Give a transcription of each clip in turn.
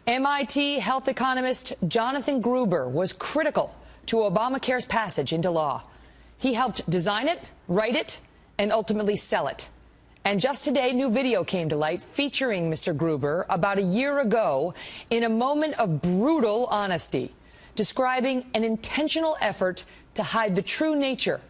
MIT health economist Jonathan Gruber was critical to Obamacare's passage into law. He helped design it, write it, and ultimately sell it. And just today, new video came to light featuring Mr. Gruber about a year ago in a moment of brutal honesty, describing an intentional effort to hide the true nature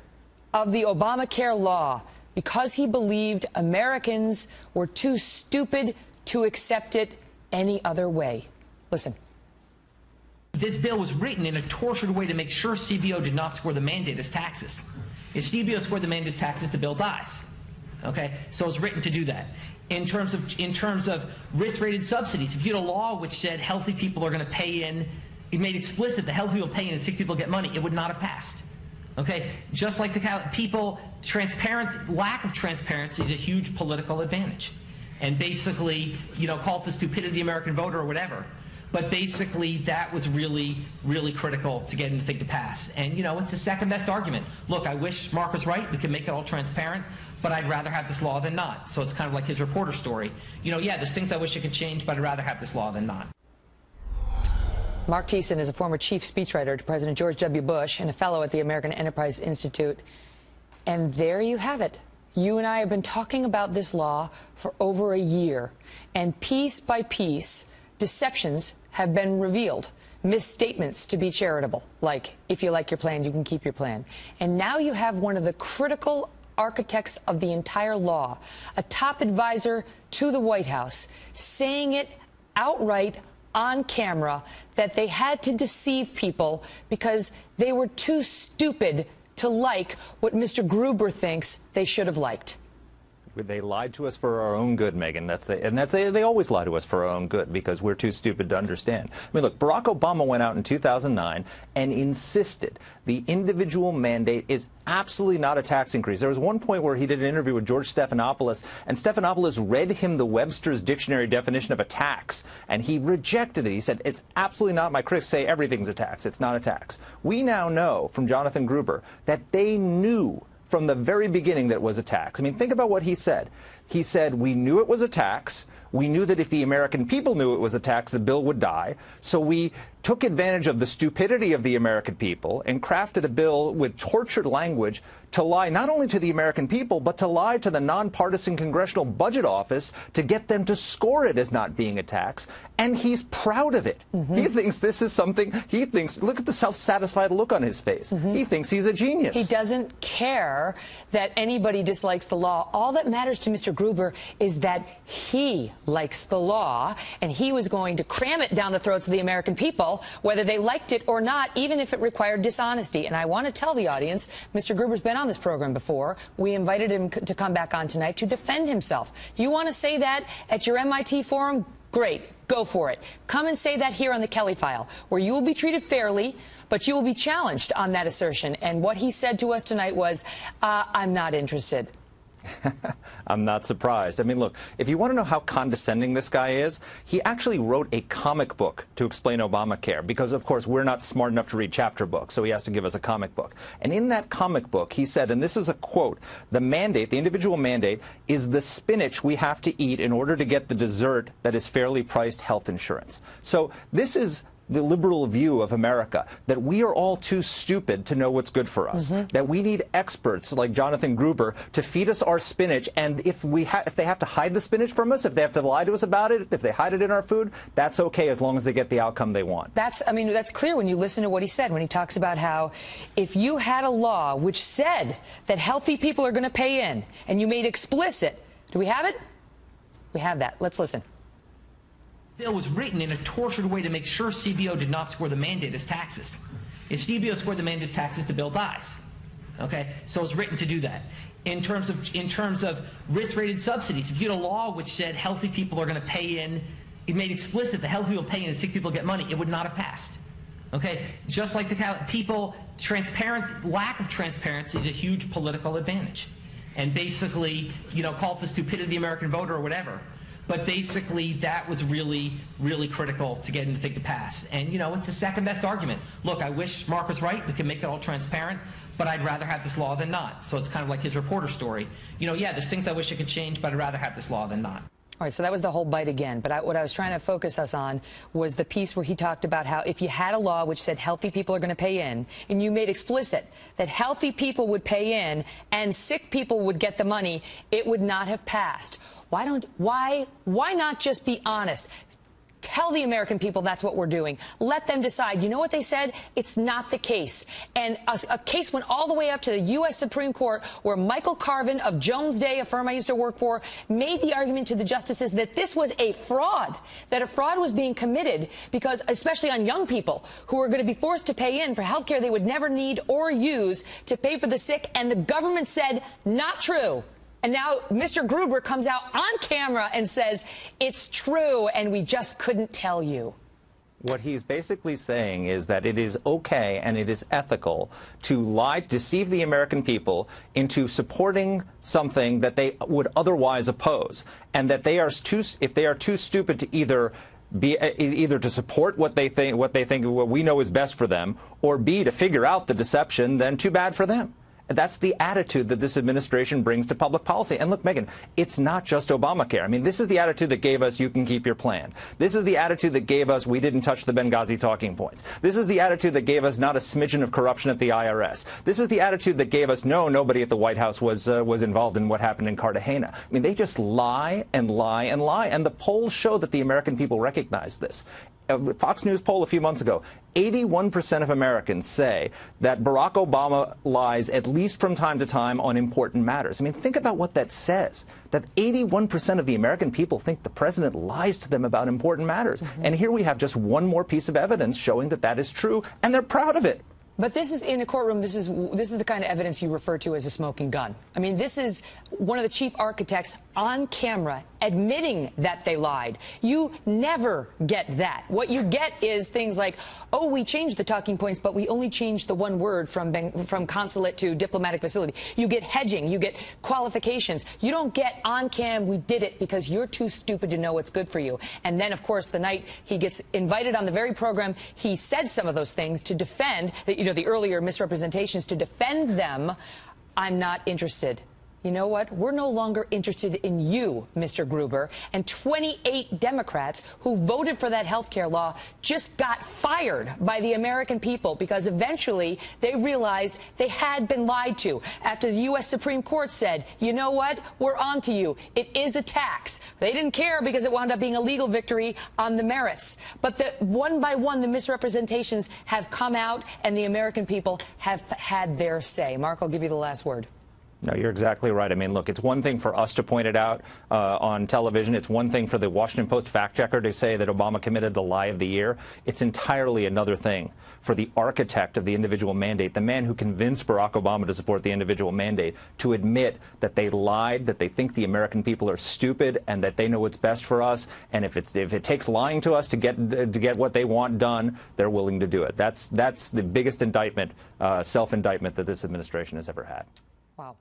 of the Obamacare law because he believed Americans were too stupid to accept it any other way. Listen. This bill was written in a tortured way to make sure CBO did not score the mandate as taxes. If CBO scored the mandate as taxes, the bill dies. Okay, so it's written to do that. In terms of risk-rated subsidies, if you had a law which said healthy people are going to pay in, it made explicit that healthy people pay in and sick people get money, it would not have passed. Okay, just like lack of transparency is a huge political advantage. And basically, call it the stupidity of the American voter or whatever. But basically, that was really, really critical to getting the thing to pass. And, it's the second best argument. Look, I wish Mark was right. We can make it all transparent. But I'd rather have this law than not. So it's kind of like his reporter story. Yeah, there's things I wish I could change, but I'd rather have this law than not. Mark Thiessen is a former chief speechwriter to President George W. Bush and a fellow at the American Enterprise Institute. And there you have it. You and I have been talking about this law for over a year. And piece by piece, deceptions have been revealed. Misstatements to be charitable, like, if you like your plan, you can keep your plan. And now you have one of the critical architects of the entire law, a top advisor to the White House, saying it outright on camera that they had to deceive people because they were too stupid to like what Mr. Gruber thinks they should have liked. They lied to us for our own good, Megan. They always lie to us for our own good because we're too stupid to understand. I mean, look, Barack Obama went out in 2009 and insisted the individual mandate is absolutely not a tax increase. There was one point where he did an interview with George Stephanopoulos, and Stephanopoulos read him the Webster's dictionary definition of a tax, and he rejected it. He said, it's absolutely not. My critics say everything's a tax. It's not a tax. We now know from Jonathan Gruber that they knew from the very beginning that it was a tax. I mean, think about what he said. He said, we knew it was a tax. We knew that if the American people knew it was a tax, the bill would die. So we took advantage of the stupidity of the American people and crafted a bill with tortured language to lie not only to the American people, but to lie to the nonpartisan Congressional Budget Office to get them to score it as not being a tax. And he's proud of it. He thinks this is something, look at the self-satisfied look on his face. He thinks he's a genius. He doesn't care that anybody dislikes the law. All that matters to Mr. Gruber is that he likes the law, and he was going to cram it down the throats of the American people, whether they liked it or not, even if it required dishonesty. And I want to tell the audience, Mr. Gruber's been on this program before. We invited him to come back on tonight to defend himself. You want to say that at your MIT forum? Great. Go for it. Come and say that here on the Kelly File, where you will be treated fairly, but you will be challenged on that assertion. And what he said to us tonight was, I'm not interested. I'm not surprised. I mean, look, if you want to know how condescending this guy is, he actually wrote a comic book to explain Obamacare because, of course, we're not smart enough to read chapter books, so he has to give us a comic book. And in that comic book, he said, and this is a quote, the mandate, the individual mandate, is the spinach we have to eat in order to get the dessert that is fairly priced health insurance. So this is the liberal view of America, that we are all too stupid to know what's good for us, that we need experts like Jonathan Gruber to feed us our spinach, and if they have to hide the spinach from us, if they have to lie to us about it, if they hide it in our food, that's okay as long as they get the outcome they want. That's clear when you listen to what he said, when he talks about how if you had a law which said that healthy people are going to pay in, and you made explicit, do we have it? We have that. Let's listen. The bill was written in a tortured way to make sure CBO did not score the mandate as taxes. If CBO scored the mandate as taxes, the bill dies. Okay, so it's written to do that. In terms of risk-rated subsidies, if you had a law which said healthy people are going to pay in, it made explicit that healthy people pay in and sick people get money, it would not have passed. Okay, just like lack of transparency is a huge political advantage. And basically, call it the stupidity of the American voter or whatever. But basically, that was really, really critical to getting the thing to pass. And, it's the second best argument. Look, I wish Mark was right. We can make it all transparent. But I'd rather have this law than not. So it's kind of like his reporter story. Yeah, there's things I wish I could change, but I'd rather have this law than not. All right, so that was the whole bite again. But what I was trying to focus us on was the piece where he talked about how if you had a law which said healthy people are going to pay in, and you made explicit that healthy people would pay in and sick people would get the money, it would not have passed. Why not just be honest? Tell the American people that's what we're doing. Let them decide. You know what they said? It's not the case. And a case went all the way up to the U.S. Supreme Court, where Michael Carvin of Jones Day, a firm I used to work for, made the argument to the justices that this was a fraud, that a fraud was being committed because, especially on young people who are going to be forced to pay in for health care they would never need or use to pay for the sick. And the government said, not true. And now Mr. Gruber comes out on camera and says, it's true, and we just couldn't tell you. What he's basically saying is that it is okay and it is ethical to lie, deceive the American people into supporting something that they would otherwise oppose, and that they are if they are too stupid to either to support what they think what we know is best for them, or B, to figure out the deception, then too bad for them. That's the attitude that this administration brings to public policy. And look, Megyn, it's not just Obamacare. I mean, this is the attitude that gave us you can keep your plan. This is the attitude that gave us we didn't touch the Benghazi talking points. This is the attitude that gave us not a smidgen of corruption at the IRS. This is the attitude that gave us nobody at the White House was involved in what happened in Cartagena. I mean, they just lie and lie and lie. And the polls show that the American people recognize this. A Fox News poll a few months ago, 81% of Americans say that Barack Obama lies at least from time to time on important matters. I mean, think about what that says, that 81% of the American people think the president lies to them about important matters. And here we have just one more piece of evidence showing that that is true, and they're proud of it. But this is in a courtroom. This is the kind of evidence you refer to as a smoking gun. I mean, this is one of the chief architects on camera admitting that they lied. You never get that. What you get is things like, oh, we changed the talking points, but we only changed the one word from consulate to diplomatic facility. You get hedging. You get qualifications. You don't get on cam, we did it because you're too stupid to know what's good for you. And then, of course, the night he gets invited on the very program, he said some of those things to defend, the earlier misrepresentations, to defend them. I'm not interested. You know what? We're no longer interested in you, Mr. Gruber. And 28 Democrats who voted for that health care law just got fired by the American people because eventually they realized they had been lied to after the U.S. Supreme Court said, you know what? We're on to you. It is a tax. They didn't care because it wound up being a legal victory on the merits. But one by one, the misrepresentations have come out and the American people have had their say. Mark, I'll give you the last word. No, you're exactly right. I mean, look, it's one thing for us to point it out on television. It's one thing for the Washington Post fact checker to say that Obama committed the lie of the year. It's entirely another thing for the architect of the individual mandate, the man who convinced Barack Obama to support the individual mandate, to admit that they lied, that they think the American people are stupid, and that they know what's best for us. And if it takes lying to us to get what they want done, they're willing to do it. That's the biggest indictment, self-indictment that this administration has ever had. Wow.